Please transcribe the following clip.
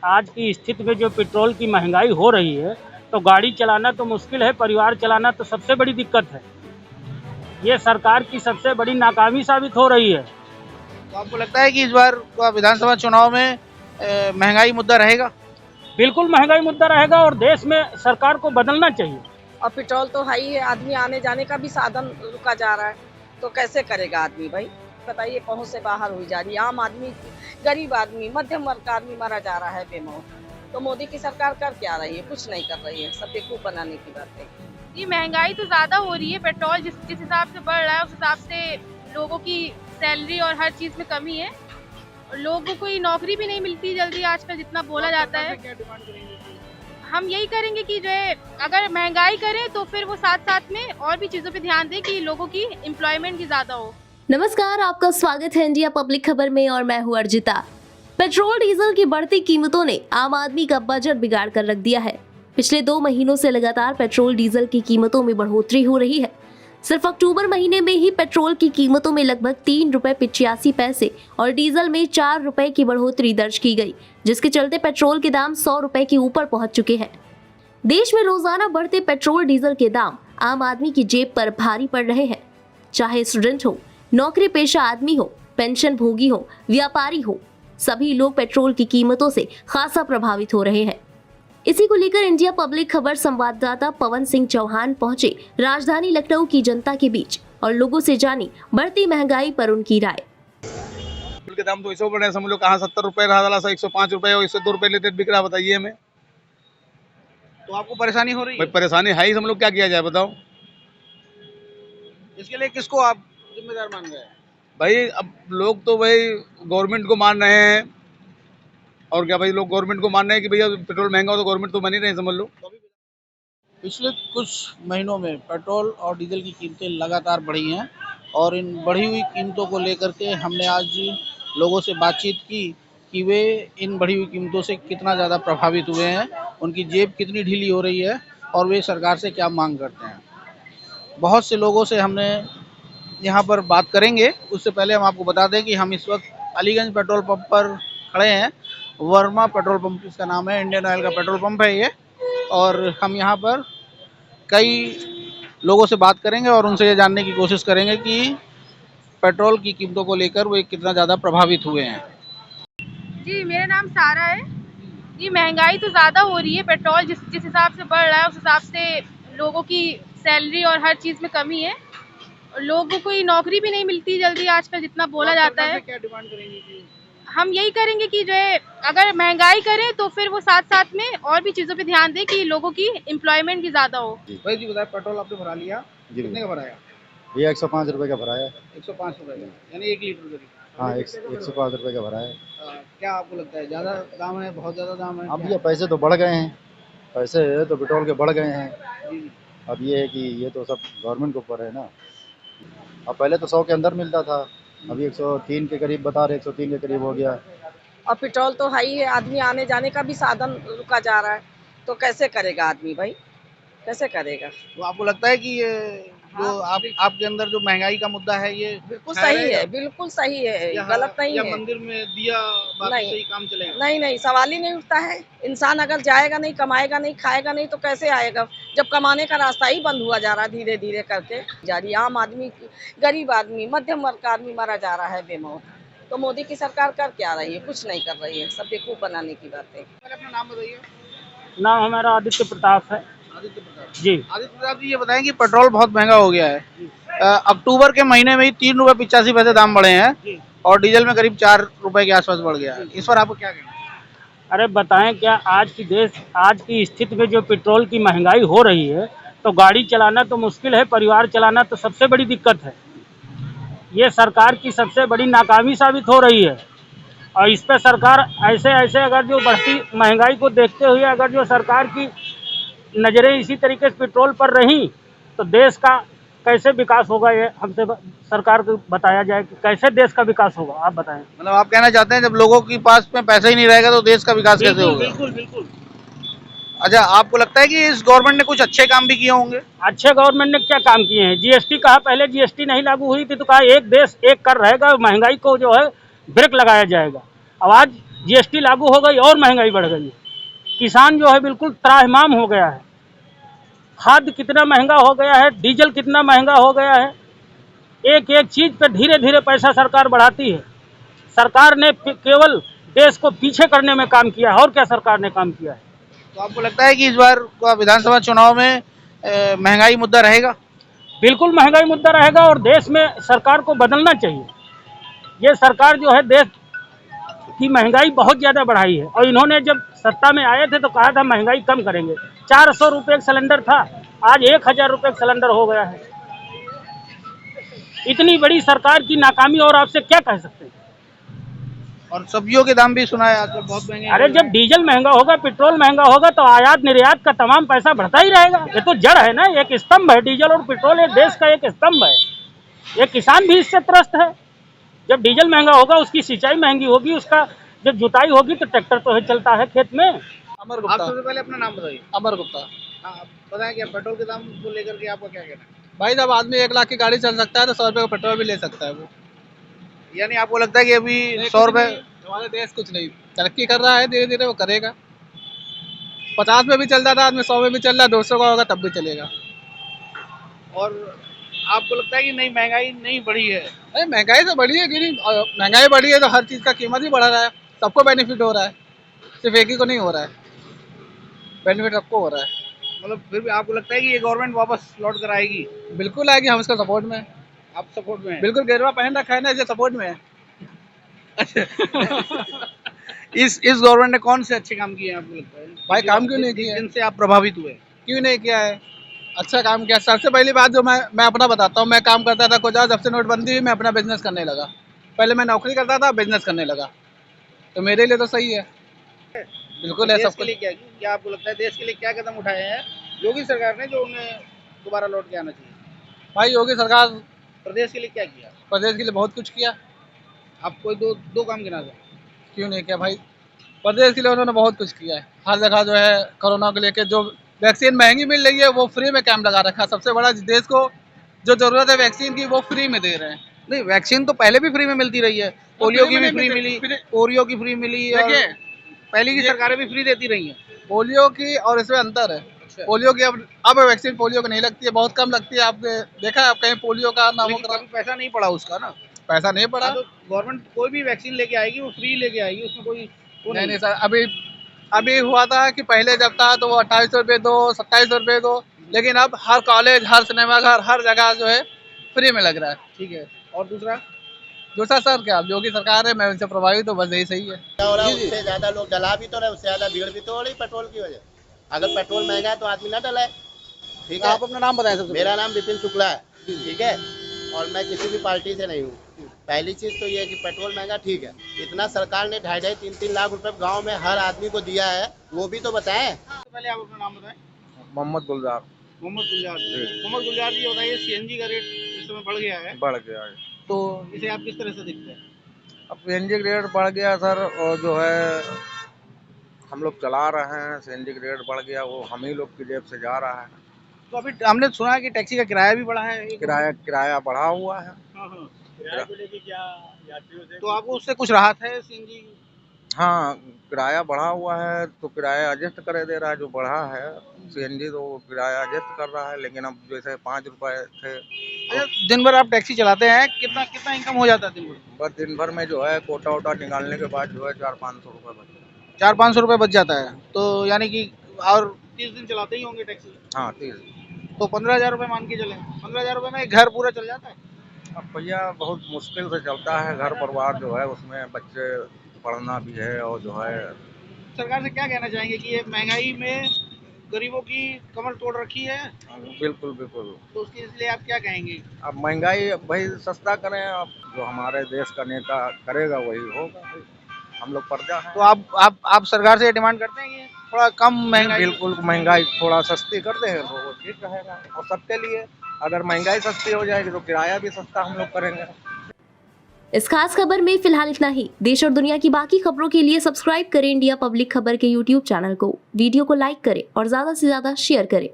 आज की स्थिति में जो पेट्रोल की महंगाई हो रही है, तो गाड़ी चलाना तो मुश्किल है, परिवार चलाना तो सबसे बड़ी दिक्कत है। ये सरकार की सबसे बड़ी नाकामी साबित हो रही है। तो आपको लगता है कि इस बार का विधानसभा चुनाव में महंगाई मुद्दा रहेगा? बिल्कुल महंगाई मुद्दा रहेगा और देश में सरकार को बदलना चाहिए। और पेट्रोल तो है ही है, आदमी आने जाने का भी साधन रुका जा रहा है, तो कैसे करेगा आदमी भाई? बताइए, पहुंच से बाहर हुई जा रही है। आम आदमी, गरीब आदमी, मध्यम वर्ग का आदमी मरा जा रहा है बेमौत। तो मोदी की सरकार कर क्या रही है? कुछ नहीं कर रही है, सब बेवकूफ बनाने की बात है। ये महंगाई तो ज्यादा हो रही है। पेट्रोल जिस हिसाब से बढ़ रहा है, उस हिसाब से लोगों की सैलरी और हर चीज में कमी है, और लोगों को कोई नौकरी भी नहीं मिलती जल्दी आजकल, जितना बोला जाता है। क्या डिमांड करेंगे? हम यही करेंगे कि जो है, अगर महंगाई करें तो फिर वो साथ साथ में और भी चीजों पे ध्यान दें कि लोगों की एम्प्लॉयमेंट भी ज्यादा हो। नमस्कार, आपका स्वागत है इंडिया पब्लिक खबर में और मैं हूं अर्जिता। पेट्रोल डीजल की बढ़ती कीमतों ने आम आदमी का बजट बिगाड़ कर रख दिया है। पिछले 2 महीनों से लगातार पेट्रोल डीजल की कीमतों में बढ़ोतरी हो रही है। सिर्फ अक्टूबर महीने में ही पेट्रोल की कीमतों में लगभग 3 रुपए 85 पैसे और डीजल में 4 रुपए की बढ़ोतरी दर्ज की गई, जिसके चलते पेट्रोल के दाम 100 रुपए के ऊपर पहुंच चुके हैं। देश में रोजाना बढ़ते पेट्रोल डीजल के दाम आम आदमी की जेब पर भारी पड़ रहे हैं। चाहे स्टूडेंट हो, नौकरी पेशा आदमी हो, पेंशन भोगी हो, व्यापारी हो, सभी लोग पेट्रोल की कीमतों से खासा प्रभावित हो रहे हैं। इसी को लेकर इंडिया पब्लिक खबर संवाददाता पवन सिंह चौहान पहुंचे राजधानी लखनऊ की जनता के बीच और लोगों से जानी बढ़ती महंगाई पर उनकी राय। पेट्रोल के दाम तो ऐसे बढ़ रहे हैं, समझ लो कहाँ 70 रुपए रहा था, 105 रुपए और इससे 2 रुपए लीटर बिक रहा, बताइए हमें। तो आपको परेशानी हो रही है? परेशानी है ही, हम लोग क्या किया जाए बताओ। इसके लिए किसको आप जिम्मेदार मान रहे हैं? भाई अब लोग तो भाई गवर्नमेंट को मान रहे हैं, और क्या भाई, लोग गवर्नमेंट को मान रहे हैं कि भैया पेट्रोल महंगा हो तो गवर्नमेंट तो मान ही रहे हैं, समझ लो। पिछले कुछ महीनों में पेट्रोल और डीजल की कीमतें लगातार बढ़ी हैं, और इन बढ़ी हुई कीमतों को लेकर के हमने आज लोगों से बातचीत की कि वे इन बढ़ी हुई कीमतों से कितना ज़्यादा प्रभावित हुए हैं, उनकी जेब कितनी ढीली हो रही है और वे सरकार से क्या मांग करते हैं। बहुत से लोगों से हमने यहाँ पर बात करेंगे। उससे पहले हम आपको बता दें कि हम इस वक्त अलीगंज पेट्रोल पंप पर खड़े हैं। वर्मा पेट्रोल पंप इसका नाम है, इंडियन ऑयल का पेट्रोल पंप है ये, और हम यहाँ पर कई लोगों से बात करेंगे और उनसे ये जानने की कोशिश करेंगे कि पेट्रोल की कीमतों को लेकर वे कितना ज़्यादा प्रभावित हुए हैं। जी, मेरा नाम सारा है। जी, महंगाई तो ज्यादा हो रही है। पेट्रोल जिस हिसाब से बढ़ रहा है, उस हिसाब से लोगों की सैलरी और हर चीज में कमी है, और लोगों को कोई नौकरी भी नहीं मिलती जल्दी आजकल, जितना बोला जाता है। क्या डिमांड करेंगे? हम यही करेंगे कि जो है, अगर महंगाई करें तो फिर वो साथ साथ में और भी चीजों पे ध्यान दें कि लोगों की एम्प्लॉयमेंट भी ज्यादा हो। भाई जी बताए, पेट्रोल आपने भरा लिया, कितने का भराया? ये 105 रुपये का भरा है। 105 रुपए का, यानी 1 लीटर करीब। हाँ, 105 रुपये का भरा है। क्या आपको लगता है ज़्यादा दाम है, बहुत ज़्यादा दाम है? अब ये पैसे तो बढ़ गए हैं, पैसे तो पेट्रोल के बढ़ गए हैं। जी। अब ये है कि ये तो सब गवर्नमेंट के ऊपर है ना। अब पहले तो 100 के अंदर मिलता था, अभी 103 के करीब बता रहे, 103 के करीब हो गया। और पेट्रोल तो है ही है, आदमी आने जाने का भी साधन रुका जा रहा है, तो कैसे करेगा आदमी भाई? कैसे करेगा? तो आपको लगता है कि ये जो आपके अंदर जो महंगाई का मुद्दा है, ये बिल्कुल सही है, बिल्कुल सही है, गलत नहीं है। मंदिर में दिया बाकी नहीं। से ही काम चलेगा? नहीं नहीं, सवाल ही नहीं उठता है। इंसान अगर जाएगा नहीं, कमाएगा नहीं, खाएगा नहीं, तो कैसे आएगा? जब कमाने का रास्ता ही बंद हुआ जा रहा है, धीरे धीरे करके जा रही। आम आदमी, गरीब आदमी, मध्यम वर्ग का आदमी मरा जा रहा है बेमौत। तो मोदी की सरकार कर क्या रही है? कुछ नहीं कर रही है, सब बेवकूफ बनाने की बात है। अपना नाम बताइए। नाम हमारा आदित्य प्रताप है। आदित्य प्रताप जी। आदित्य प्रताप जी, ये बताएं कि पेट्रोल बहुत महंगा हो गया है। अक्टूबर के महीने में ही 3 रुपए 85 पैसे दाम बढ़े हैं, और डीजल में करीब 4 रुपए के आसपास बढ़ गया है। इस पर आपको क्या कहना है? अरे बताएं क्या, आज की स्थिति में जो पेट्रोल की महंगाई हो रही है, तो गाड़ी चलाना तो मुश्किल है, परिवार चलाना तो सबसे बड़ी दिक्कत है। ये सरकार की सबसे बड़ी नाकामी साबित हो रही है, और इस पे सरकार ऐसे अगर जो बढ़ती महंगाई को देखते हुए अगर जो सरकार की नज़रें इसी तरीके से पेट्रोल पर रहीं, तो देश का कैसे विकास होगा? ये हमसे सरकार को बताया जाए कि कैसे देश का विकास होगा, आप बताएं। मतलब आप कहना चाहते हैं जब लोगों के पास में पैसा ही नहीं रहेगा तो देश का विकास कैसे होगा? बिल्कुल बिल्कुल। अच्छा, आपको लगता है कि इस गवर्नमेंट ने कुछ अच्छे काम भी किए होंगे? अच्छे गवर्नमेंट ने क्या काम किए हैं? जीएसटी कहा, पहले जीएसटी नहीं लागू हुई थी तो कहा एक देश एक कर रहेगा, महंगाई को जो है ब्रेक लगाया जाएगा। अब आज जीएसटी लागू हो गई और महंगाई बढ़ गई है। किसान जो है बिल्कुल त्राहिमाम हो गया है। खाद कितना महंगा हो गया है, डीजल कितना महंगा हो गया है। एक एक चीज़ पर धीरे धीरे पैसा सरकार बढ़ाती है। सरकार ने केवल देश को पीछे करने में काम किया है, और क्या सरकार ने काम किया है। तो आपको लगता है कि इस बार का विधानसभा चुनाव में महंगाई मुद्दा रहेगा? बिल्कुल महंगाई मुद्दा रहेगा और देश में सरकार को बदलना चाहिए। ये सरकार जो है देश की महंगाई बहुत ज़्यादा बढ़ाई है और इन्होंने जब सत्ता में आए थे तो कहा था महंगाई कम करेंगे। 400 रुपये का सिलेंडर था, आज 1000 रुपये का सिलेंडर हो गया है। इतनी बड़ी सरकार की नाकामी और आपसे क्या कह सकते हैं। और सब्जियों के दाम भी सुना है आजकल बहुत महंगे। अरे जब डीजल महंगा होगा, पेट्रोल महंगा होगा तो आयात निर्यात का तमाम पैसा बढ़ता ही रहेगा। ये तो जड़ है ना, एक स्तंभ है। डीजल और पेट्रोल एक देश का एक स्तंभ है। ये किसान भी इससे त्रस्त है। जब डीजल महंगा होगा, उसकी सिंचाई महंगी होगी, उसका जब जुताई होगी तो ट्रैक्टर तो है चलता है खेत में। अमर गुप्ता। आप सबसे पहले अपना नाम बताइए। अमर गुप्ता। हाँ, आप बताएं कि पेट्रोल के दाम को लेकर के आपका क्या कहना है? भाई जब आदमी 1 लाख की गाड़ी चल सकता है तो 100 रुपये का पेट्रोल भी ले सकता है वो। यानी आपको लगता है कि अभी 100 रुपये हमारे देश कुछ नहीं तरक्की कर रहा है, धीरे धीरे वो करेगा। 50 में भी चल जाता है आदमी, 100 में भी चल रहा है, 200 का होगा तब भी चलेगा। और आपको लगता है कि नहीं महंगाई नहीं बढ़ी है? अरे महंगाई तो बढ़ी है, क्यों नहीं? महंगाई बढ़ी है तो हर चीज़ का कीमत भी बढ़ रहा है, सबको बेनिफिट हो रहा है, सिर्फ एक ही को नहीं हो रहा है, बेनिफिट सबको हो रहा है। मतलब फिर भी आपको लगता है कि ये गवर्नमेंट वापस लौट कर आएगी? बिल्कुल आएगी, हम इसका सपोर्ट में हैं। आप सपोर्ट में हैं? बिल्कुल, गेरुआ पहन रखा है ना, इसलिए सपोर्ट में है। इस गवर्नमेंट ने कौन से अच्छे काम किए हैं आपको लगता है? भाई काम क्यों नहीं किया? जिनसे आप प्रभावित हुए? क्यों नहीं किया है? अच्छा काम किया। सबसे पहली बात जो मैं अपना बताता हूँ, मैं काम करता था कुछ, जब से नोटबंदी हुई मैं अपना बिजनेस करने लगा। पहले मैं नौकरी करता था, बिजनेस करने लगा, तो मेरे लिए तो सही है। बिल्कुल है। देश के लिए क्या आपको लगता है देश के लिए क्या कदम उठाए हैं योगी सरकार ने जो उन्हें दोबारा लौट के आना चाहिए? भाई योगी सरकार प्रदेश के लिए क्या किया? प्रदेश के लिए बहुत कुछ किया। आप कोई दो काम गिना दो। क्यों नहीं किया भाई? प्रदेश के लिए उन्होंने बहुत कुछ किया है। हर जगह जो है कोरोना को लेकर जो वैक्सीन महंगी मिल रही है वो फ्री में कैंप लगा रखा है। सबसे बड़ा, देश को जो जरूरत है वैक्सीन की वो फ्री में दे रहे हैं। नहीं, वैक्सीन तो पहले भी फ्री में मिलती रही है। पोलियो की भी फ्री मिली, पोलियो की फ्री मिली, देखिए पहले की सरकारें भी फ्री देती रही हैं। पोलियो की और इसमें अंतर है। अच्छा। पोलियो की अब वैक्सीन पोलियो को नहीं लगती है, बहुत कम लगती है। आपने देखा है आप कहीं पोलियो का नामों का? पैसा नहीं पड़ा उसका ना, पैसा नहीं पड़ा। तो गवर्नमेंट कोई भी वैक्सीन लेके आएगी वो फ्री लेके आएगी, उसमें कोई नहीं सर, अभी हुआ था कि पहले जब था तो वो 2800 रुपये दो, 2700 रुपये दो, लेकिन अब हर कॉलेज, हर सिनेमाघर, हर जगह जो है फ्री में लग रहा है। ठीक है। और दूसरा सर क्या, योगी सरकार है, मैं उनसे प्रभावित हूँ, बस यही सही है। हो रहा है उससे ज्यादा लोग डला भी तो रहे, उससे ज्यादा भीड़ भी तो हो रही पेट्रोल की वजह। अगर पेट्रोल महंगा है तो आदमी ना डलाए। ठीक है। आप अपना नाम बताएं सबसे। मेरा नाम विपिन शुक्ला है, ठीक है, और मैं किसी भी पार्टी से नहीं हूँ। पहली चीज तो ये है कि पेट्रोल महंगा ठीक है, इतना सरकार ने 2.5-3 लाख रुपए गांव में हर आदमी को दिया है, वो भी तो बताएं। पहले आप अपना नाम बताएं। मोहम्मद गुलजार। मोहम्मद गुलजार जी बताइए, सीएनजी का रेट इस समय बढ़ गया है, बढ़ गया है तो इसे आप किस तरह से देखते हैं? अब सीएनजी रेट बढ़ गया सर, और जो है हम लोग चला रहे हैं, सीएनजी रेट बढ़ गया, वो हम ही लोग की जेब से जा रहा है। तो अभी हमने सुना है कि टैक्सी का किराया भी बढ़ा है। किराया बढ़ा हुआ है। हाँ। तो आपको उससे कुछ राहत है सीएनजी? हाँ, किराया बढ़ा हुआ है तो किराया एडजस्ट करे दे रहा है, जो बढ़ा है सीएनजी तो किराया एडजस्ट कर रहा है, लेकिन अब जैसे 5 रुपए थे। अच्छा, दिन भर आप टैक्सी चलाते हैं, कितना इनकम हो जाता है दिन भर? बस दिन भर में जो है कोटा वोटा निकालने के बाद जो है 400-500 रुपये बचता है। 400-500 रुपये बच जाता है, तो यानी कि और 30 दिन चलाते ही होंगे टैक्सी? हाँ 30। तो 15,000 रुपये मान के चले, 15,000 रुपये में घर पूरा चल जाता है? अब भैया बहुत मुश्किल से चलता है, घर परिवार जो है उसमें बच्चे पढ़ना भी है, और जो है सरकार से क्या कहना चाहेंगे कि ये महंगाई में गरीबों की कमर तोड़ रखी है? बिल्कुल बिल्कुल। तो उसके इसलिए आप क्या कहेंगे? अब महंगाई भाई सस्ता करें, अब जो हमारे देश का नेता करेगा वही होगा, हम लोग प्रजा हैं। तो आप सरकार से डिमांड करते हैं कि थोड़ा कम महंगाई? बिल्कुल, महंगाई थोड़ा सस्ती कर दे तो वो ठीक रहेगा, और सबके लिए अगर महंगाई सस्ती हो जाएगी तो किराया भी सस्ता हम लोग करेंगे। इस खास खबर में फिलहाल इतना ही। देश और दुनिया की बाकी खबरों के लिए सब्सक्राइब करें इंडिया पब्लिक खबर के YouTube चैनल को, वीडियो को लाइक करें और ज्यादा से ज्यादा शेयर करें।